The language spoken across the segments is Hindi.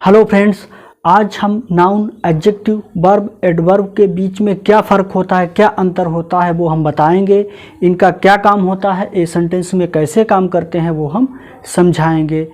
हेलो फ्रेंड्स, आज हम नाउन, एडजेक्टिव, वर्ब, एडवर्ब के बीच में क्या फ़र्क होता है, क्या अंतर होता है वो हम बताएंगे। इनका क्या काम होता है, ए सेंटेंस में कैसे काम करते हैं वो हम समझाएंगे।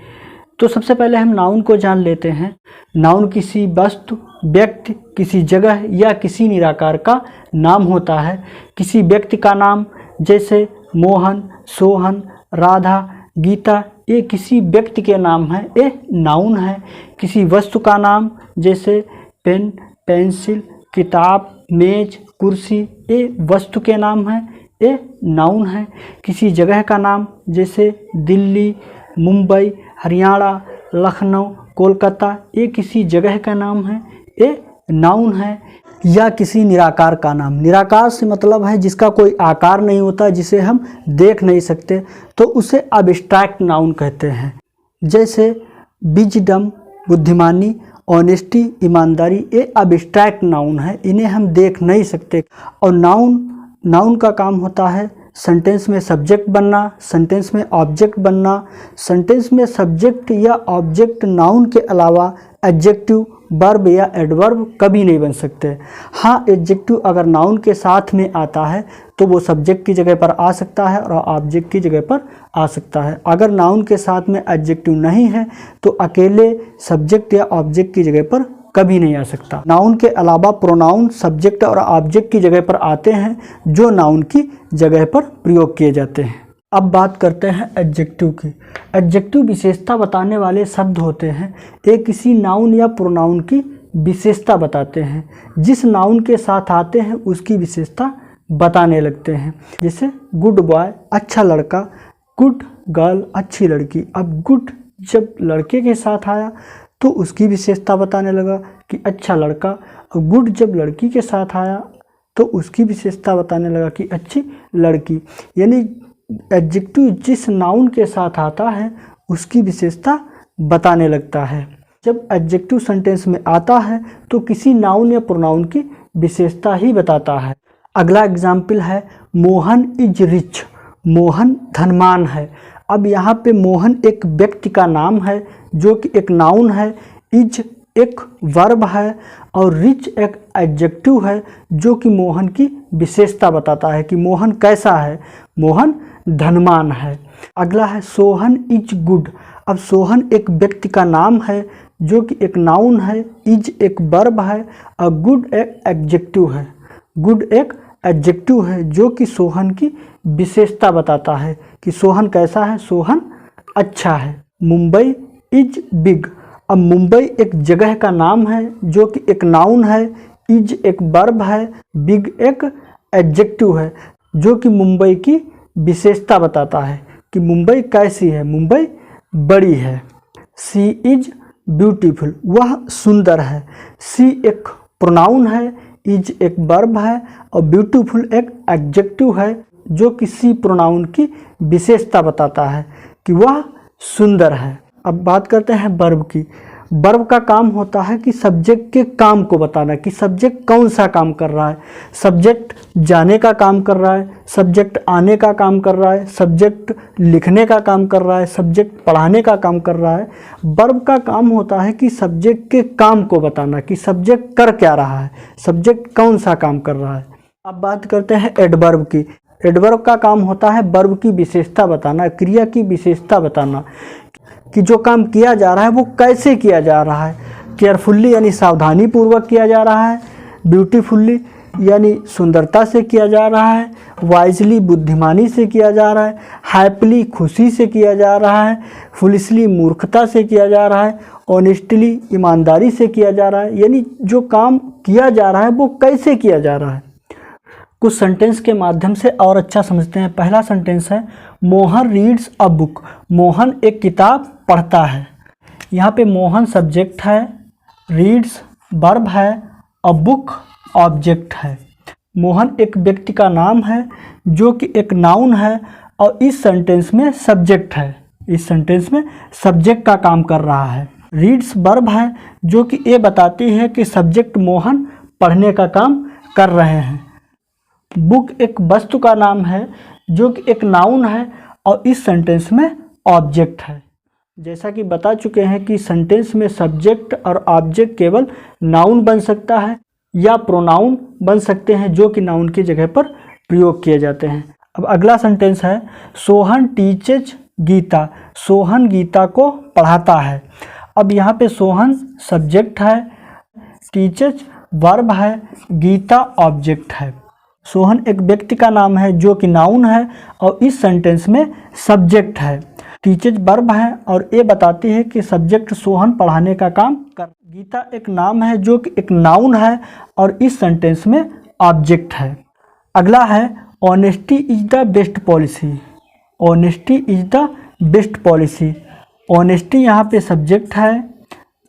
तो सबसे पहले हम नाउन को जान लेते हैं। नाउन किसी वस्तु, व्यक्ति, किसी जगह या किसी निराकार का नाम होता है। किसी व्यक्ति का नाम जैसे मोहन, सोहन, राधा, गीता, ये किसी व्यक्ति के नाम है, ये नाउन है। किसी वस्तु का नाम जैसे पेन, पेंसिल, किताब, मेज, कुर्सी, ये वस्तु के नाम है, ये नाउन है। किसी जगह का नाम जैसे दिल्ली, मुंबई, हरियाणा, लखनऊ, कोलकाता, ये किसी जगह का नाम है, ये नाउन है। या किसी निराकार का नाम, निराकार से मतलब है जिसका कोई आकार नहीं होता, जिसे हम देख नहीं सकते, तो उसे अब्स्ट्रैक्ट नाउन कहते हैं। जैसे विजडम, बुद्धिमानी, ऑनेस्टी, ईमानदारी, ये अब्स्ट्रैक्ट नाउन है, इन्हें हम देख नहीं सकते। और नाउन का काम होता है सेंटेंस में सब्जेक्ट बनना, सेंटेंस में ऑब्जेक्ट बनना। सेंटेंस में सब्जेक्ट या ऑब्जेक्ट नाउन के अलावा एडजेक्टिव, वर्ब या एडवर्ब कभी नहीं बन सकते। हाँ, एडजेक्टिव अगर नाउन के साथ में आता है तो वो सब्जेक्ट की जगह पर आ सकता है और ऑब्जेक्ट की जगह पर आ सकता है। अगर नाउन के साथ में एडजेक्टिव नहीं है तो अकेले सब्जेक्ट या ऑब्जेक्ट की जगह पर कभी नहीं आ सकता। नाउन के अलावा प्रोनाउन सब्जेक्ट और ऑब्जेक्ट की जगह पर आते हैं, जो नाउन की जगह पर प्रयोग किए जाते हैं। अब बात करते हैं एडजेक्टिव की। एडजेक्टिव विशेषता बताने वाले शब्द होते हैं। ये किसी नाउन या प्रोनाउन की विशेषता बताते हैं। जिस नाउन के साथ आते हैं उसकी विशेषता बताने लगते हैं। जैसे गुड बॉय, अच्छा लड़का, गुड गर्ल, अच्छी लड़की। अब गुड जब लड़के के साथ आया तो उसकी विशेषता बताने लगा कि अच्छा लड़का, और गुड जब लड़की के साथ आया तो उसकी विशेषता बताने लगा कि अच्छी लड़की। यानी एडजेक्टिव जिस नाउन के साथ आता है उसकी विशेषता बताने लगता है। जब एडजेक्टिव सेंटेंस में आता है तो किसी नाउन या प्रोनाउन की विशेषता ही बताता है। अगला एग्जाम्पल है मोहन इज रिच, मोहन धनवान है। अब यहाँ पे मोहन एक व्यक्ति का नाम है जो कि एक नाउन है, इज एक वर्ब है और रिच एक एडजेक्टिव है जो कि मोहन की विशेषता बताता है कि मोहन कैसा है, मोहन धनवान है। अगला है सोहन इज गुड। अब सोहन एक व्यक्ति का नाम है जो कि एक नाउन है, इज एक वर्ब है और गुड एक एडजेक्टिव है। गुड एक एडजेक्टिव है जो कि सोहन की विशेषता बताता है कि सोहन कैसा है, सोहन अच्छा है। Mumbai is big. अब मुंबई एक जगह का नाम है जो कि एक नाउन है, इज एक वर्ब है, बिग एक एडजेक्टिव है जो कि मुंबई की विशेषता बताता है कि मुंबई कैसी है, मुंबई बड़ी है। सी इज ब्यूटीफुल, वह सुंदर है। सी एक प्रोनाउन है, इज एक वर्ब है और ब्यूटीफुल एक एडजेक्टिव है जो कि सी प्रोनाउन की विशेषता बताता है कि वह सुंदर है। अब बात करते हैं वर्ब की। वर्ब का काम होता है कि सब्जेक्ट के काम को बताना, कि सब्जेक्ट कौन सा काम कर रहा है। सब्जेक्ट जाने का काम कर रहा है, सब्जेक्ट आने का काम कर रहा है, सब्जेक्ट लिखने का काम कर रहा है, सब्जेक्ट पढ़ाने का काम कर रहा है। वर्ब का काम होता है कि सब्जेक्ट के काम को बताना, कि सब्जेक्ट कर क्या रहा है, सब्जेक्ट कौन सा काम कर रहा है। अब बात करते हैं एडवर्ब की। एडवर्ब का काम होता है वर्ब की विशेषता बताना, क्रिया की विशेषता बताना कि जो काम किया जा रहा है वो कैसे किया जा रहा है। केयरफुल्ली यानी सावधानी पूर्वक किया जा रहा है, ब्यूटीफुल्ली यानी सुंदरता से किया जा रहा है, वाइजली बुद्धिमानी से किया जा रहा है, हैप्पीली खुशी से किया जा रहा है, फुलिशली मूर्खता से किया जा रहा है, ऑनेस्टली ईमानदारी से किया जा रहा है। यानी जो काम किया जा रहा है वो कैसे किया जा रहा है। कुछ सेंटेंस के माध्यम से और अच्छा समझते हैं। पहला सेंटेंस है Mohan reads a book. Mohan एक किताब पढ़ता है। यहाँ पे मोहन सब्जेक्ट है, रीड्स वर्ब है और बुक ऑब्जेक्ट है। मोहन एक व्यक्ति का नाम है जो कि एक नाउन है और इस सेंटेंस में सब्जेक्ट है। इस सेंटेंस में सब्जेक्ट का काम कर रहा है। रीड्स वर्ब है जो कि ये बताती है कि सब्जेक्ट मोहन पढ़ने का काम कर रहे हैं। बुक एक वस्तु का नाम है जो कि एक नाउन है और इस सेंटेंस में ऑब्जेक्ट है। जैसा कि बता चुके हैं कि सेंटेंस में सब्जेक्ट और ऑब्जेक्ट केवल नाउन बन सकता है या प्रोनाउन बन सकते हैं जो कि नाउन की जगह पर प्रयोग किए जाते हैं। अब अगला सेंटेंस है सोहन टीचेज गीता। सोहन गीता को पढ़ाता है। अब यहाँ पे सोहन सब्जेक्ट है, टीचेज वर्ब है, गीता ऑब्जेक्ट है। सोहन एक व्यक्ति का नाम है जो कि नाउन है और इस सेंटेंस में सब्जेक्ट है। टीचेज वर्ब है और ये बताती है कि सब्जेक्ट सोहन पढ़ाने का काम कर। गीता एक नाम है जो कि एक नाउन है और इस सेंटेंस में ऑब्जेक्ट है। अगला है honesty is the best policy. Honesty is the best policy. Honesty यहाँ पे सब्जेक्ट है,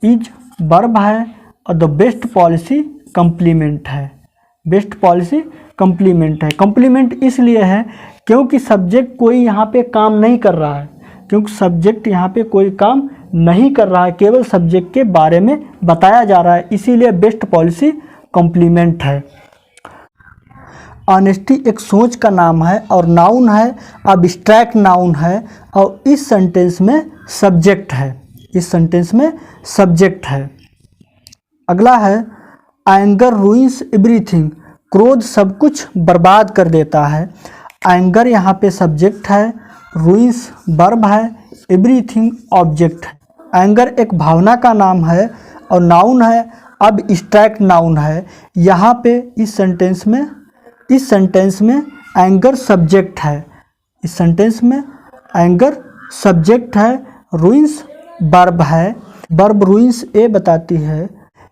इज वर्ब है और द बेस्ट पॉलिसी कंप्लीमेंट है। बेस्ट पॉलिसी कंप्लीमेंट है। कंप्लीमेंट इसलिए है क्योंकि सब्जेक्ट कोई यहाँ पे काम नहीं कर रहा है, क्योंकि सब्जेक्ट यहाँ पे कोई काम नहीं कर रहा है, केवल सब्जेक्ट के बारे में बताया जा रहा है, इसीलिए बेस्ट पॉलिसी कंप्लीमेंट है। ऑनेस्टी एक सोच का नाम है और नाउन है, अब्स्ट्रैक्ट नाउन है और इस सेंटेंस में सब्जेक्ट है। इस सेंटेंस में सब्जेक्ट है। अगला है एंगर रूइंस एवरीथिंग। क्रोध सब कुछ बर्बाद कर देता है। एंगर यहाँ पे सब्जेक्ट है, रूइंस वर्ब है, एवरीथिंग ऑब्जेक्ट है। एंगर एक भावना का नाम है और नाउन है, अब्स्ट्रैक्ट नाउन है। यहाँ पे इस सेंटेंस में एंगर सब्जेक्ट है। इस सेंटेंस में एंगर सब्जेक्ट है, रूइंस वर्ब है। वर्ब रूइंस ये बताती है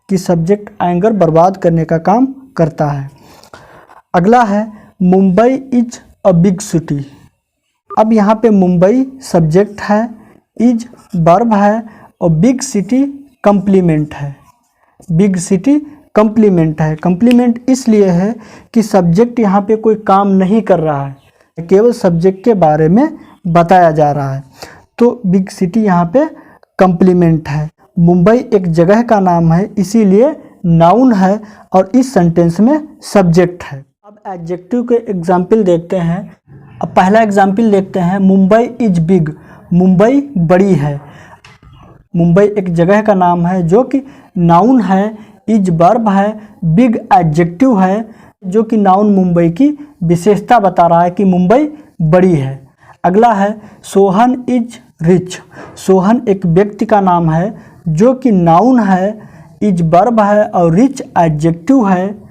कि सब्जेक्ट एंगर बर्बाद करने का काम करता है। अगला है Mumbai is a big city. अब यहाँ पे मुंबई सब्जेक्ट है, इज वर्ब है और बिग सिटी कंप्लीमेंट है। बिग सिटी कंप्लीमेंट है। कंप्लीमेंट इसलिए है कि सब्जेक्ट यहाँ पे कोई काम नहीं कर रहा है, केवल सब्जेक्ट के बारे में बताया जा रहा है, तो बिग सिटी यहाँ पे कंप्लीमेंट है। मुंबई एक जगह का नाम है, इसीलिए नाउन है और इस सेंटेंस में सब्जेक्ट है। अब एडजेक्टिव के एग्जाम्पल देखते हैं। अब पहला एग्जाम्पल देखते हैं, मुंबई इज बिग। मुंबई बड़ी है। मुंबई एक जगह का नाम है जो कि नाउन है, इज वर्ब है, बिग एडजेक्टिव है जो कि नाउन मुंबई की विशेषता बता रहा है कि मुंबई बड़ी है। अगला है सोहन इज रिच। सोहन एक व्यक्ति का नाम है जो कि नाउन है, इज वर्ब है और रिच एडजेक्टिव है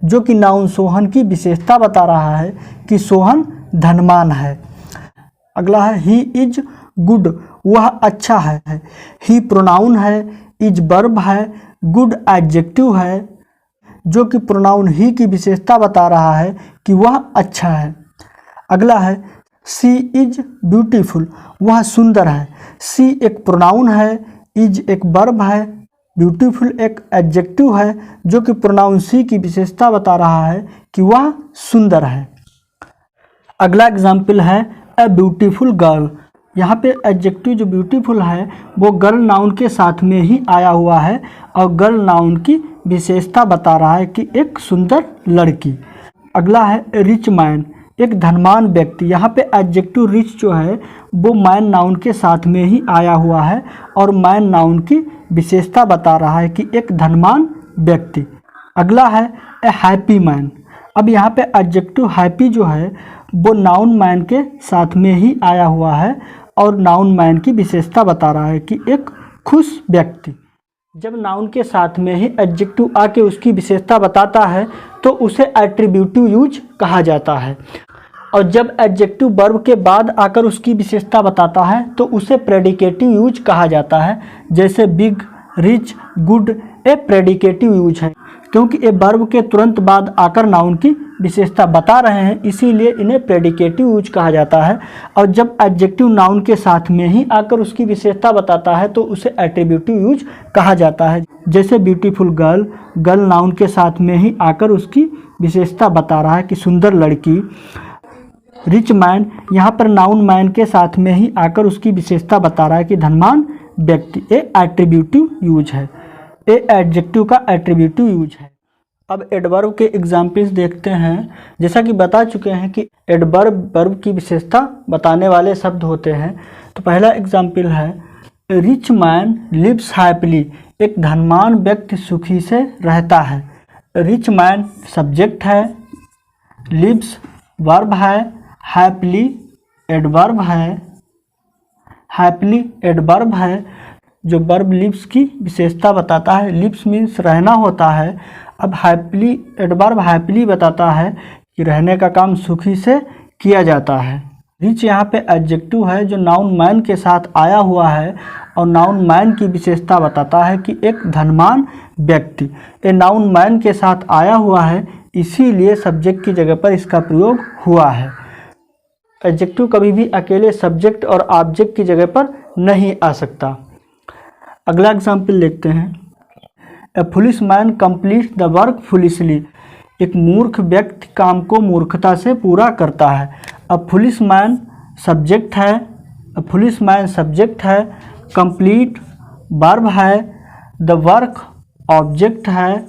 जो कि नाउन सोहन की विशेषता बता रहा है कि सोहन धनवान है। अगला है ही इज गुड। वह अच्छा है। ही प्रोनाउन है, इज वर्ब है, गुड एडजेक्टिव है जो कि प्रोनाउन ही की विशेषता बता रहा है कि वह अच्छा है। अगला है सी इज ब्यूटीफुल। वह सुंदर है। सी एक प्रोनाउन है, इज एक वर्ब है, ब्यूटीफुल एक एडजेक्टिव है जो कि प्रोनाउन सी की विशेषता बता रहा है कि वह सुंदर है। अगला एग्जाम्पल है अ ब्यूटीफुल गर्ल। यहाँ पे एडजेक्टिव जो ब्यूटीफुल है वो गर्ल नाउन के साथ में ही आया हुआ है और गर्ल नाउन की विशेषता बता रहा है कि एक सुंदर लड़की। अगला है रिच मैन, एक धनवान व्यक्ति। यहाँ पे एडजेक्टिव रिच जो है वो मैन नाउन के साथ में ही आया हुआ है और मैन नाउन की विशेषता बता रहा है कि एक धनवान व्यक्ति। अगला है ए हैप्पी मैन। अब यहाँ पे एडजेक्टिव हैप्पी जो है वो नाउन मैन के साथ में ही आया हुआ है और नाउन मैन की विशेषता बता रहा है कि एक खुश व्यक्ति। जब नाउन के साथ में ही एडजेक्टिव आके उसकी विशेषता बताता है तो उसे एट्रीब्यूटिव यूज कहा जाता है और जब एडजेक्टिव वर्ब के बाद आकर उसकी विशेषता बताता है तो उसे प्रेडिकेटिव यूज कहा जाता है। जैसे बिग, रिच, गुड ए प्रेडिकेटिव यूज है क्योंकि ये वर्ब के तुरंत बाद आकर नाउन की विशेषता बता रहे हैं, इसीलिए इन्हें प्रेडिकेटिव यूज कहा जाता है। और जब एडजेक्टिव नाउन के साथ में ही आकर उसकी विशेषता बताता है तो उसे एट्रीब्यूटिव यूज कहा जाता है। जैसे ब्यूटीफुल गर्ल, गर्ल नाउन के साथ में ही आकर उसकी विशेषता बता रहा है कि सुंदर लड़की। रिच मैन, यहाँ पर नाउन मैन के साथ में ही आकर उसकी विशेषता बता रहा है कि धनवान व्यक्ति। ए एट्रीब्यूटिव यूज है, ए एडजेक्टिव का एट्रीब्यूटिव यूज है। अब एडवर्ब के एग्जाम्पल्स देखते हैं। जैसा कि बता चुके हैं कि एडवर्ब वर्ब की विशेषता बताने वाले शब्द होते हैं। तो पहला एग्जाम्पल है रिच मैन लिव्स हैप्पीली, एक धनवान व्यक्ति सुखी से रहता है। रिच मैन सब्जेक्ट है, लिव्स वर्ब है, हैप्पीली एडवर्ब है। हैप्पीली एडवर्ब है जो वर्ब लिव्स की विशेषता बताता है। लिव्स मीन्स रहना होता है। अब हैप्पीली एडवर्ब हैप्पीली बताता है कि रहने का काम सुखी से किया जाता है। रिच यहाँ पे एडजेक्टिव है जो नाउन मैन के साथ आया हुआ है और नाउन मैन की विशेषता बताता है कि एक धनवान व्यक्ति। ये नाउन मैन के साथ आया हुआ है, इसीलिए सब्जेक्ट की जगह पर इसका प्रयोग हुआ है। एडजेक्टिव कभी भी अकेले सब्जेक्ट और ऑब्जेक्ट की जगह पर नहीं आ सकता। अगला एग्जाम्पल देखते हैं। A foolish man complete the work foolishly, एक मूर्ख व्यक्ति काम को मूर्खता से पूरा करता है। अब फुलिश मैन सब्जेक्ट है, फुलिश मैन सब्जेक्ट है, कंप्लीट वर्ब है, द वर्क ऑब्जेक्ट है,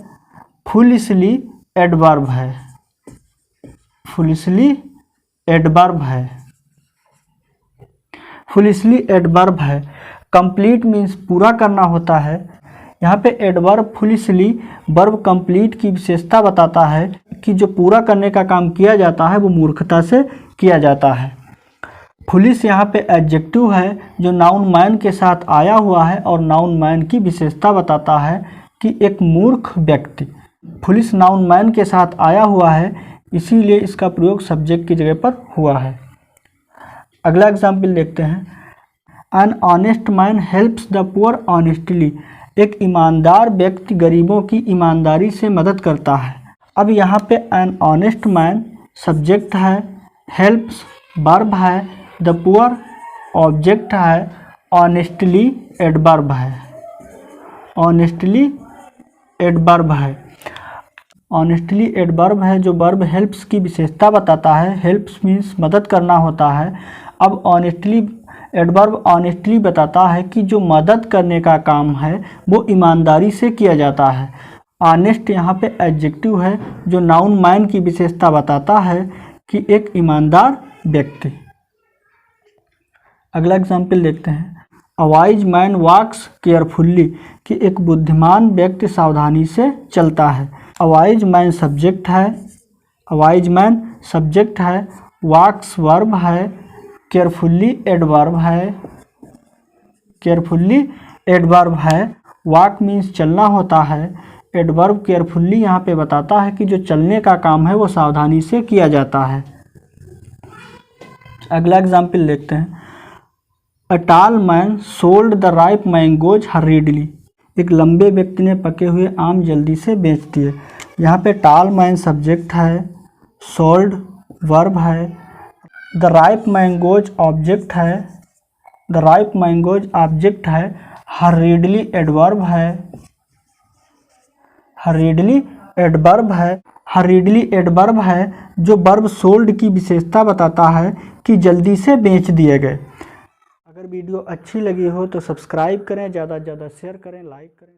फुलिशली एडवर्ब है। फुलिशली एडवर्ब है, फुलिशली एडवर्ब है। कंप्लीट मीन्स पूरा करना होता है। यहाँ पे एडवर्ब फुलिशली वर्ब कंप्लीट की विशेषता बताता है कि जो पूरा करने का काम किया जाता है वो मूर्खता से किया जाता है। फुलिश यहाँ पे एडजेक्टिव है जो नाउन मैन के साथ आया हुआ है और नाउन मैन की विशेषता बताता है कि एक मूर्ख व्यक्ति। फुलिश नाउन मैन के साथ आया हुआ है, इसीलिए इसका प्रयोग सब्जेक्ट की जगह पर हुआ है। अगला एग्जाम्पल देखते हैं। An honest man helps the poor honestly, एक ईमानदार व्यक्ति गरीबों की ईमानदारी से मदद करता है। अब यहाँ पे एन ऑनेस्ट मैन सब्जेक्ट है, हेल्प्स वर्ब है, द पुअर ऑब्जेक्ट है, ऑनेस्टली एडवर्ब है। ऑनेस्टली एडवर्ब है। ऑनेस्टली एडवर्ब है जो वर्ब हेल्प्स की विशेषता बताता है। हेल्प्स मीन्स मदद करना होता है। अब ऑनेस्टली एडवर्ब ऑनेस्टली बताता है कि जो मदद करने का काम है वो ईमानदारी से किया जाता है। ऑनेस्ट यहाँ पे एडजेक्टिव है जो नाउन मैन की विशेषता बताता है कि एक ईमानदार व्यक्ति। अगला एग्जाम्पल देखते हैं। A wise man walks carefully, कि एक बुद्धिमान व्यक्ति सावधानी से चलता है। अ वाइज मैन सब्जेक्ट है, अ वाइज मैन सब्जेक्ट है, वॉक्स वर्ब है, केयरफुल्ली एडवर्ब है। केयरफुल्ली एडवर्ब है। वॉक मीन्स चलना होता है। एडवर्ब केयरफुल्ली यहाँ पे बताता है कि जो चलने का काम है वो सावधानी से किया जाता है। अगला एग्जाम्पल देखते हैं। A tall man sold the ripe mangoes हरीडली, एक लंबे व्यक्ति ने पके हुए आम जल्दी से बेच दिए। यहाँ पे टॉल मैन सब्जेक्ट है, सोल्ड वर्ब है, द राइप मैंगोज ऑब्जेक्ट है, द राइप मैंगोज ऑब्जेक्ट है, हरीडली एडवर्ब है। हरीडली एडवर्ब है। हरीडली एडवर्ब है जो वर्ब सोल्ड की विशेषता बताता है कि जल्दी से बेच दिए गए। अगर वीडियो अच्छी लगी हो तो सब्सक्राइब करें, ज़्यादा से ज़्यादा शेयर करें, लाइक करें।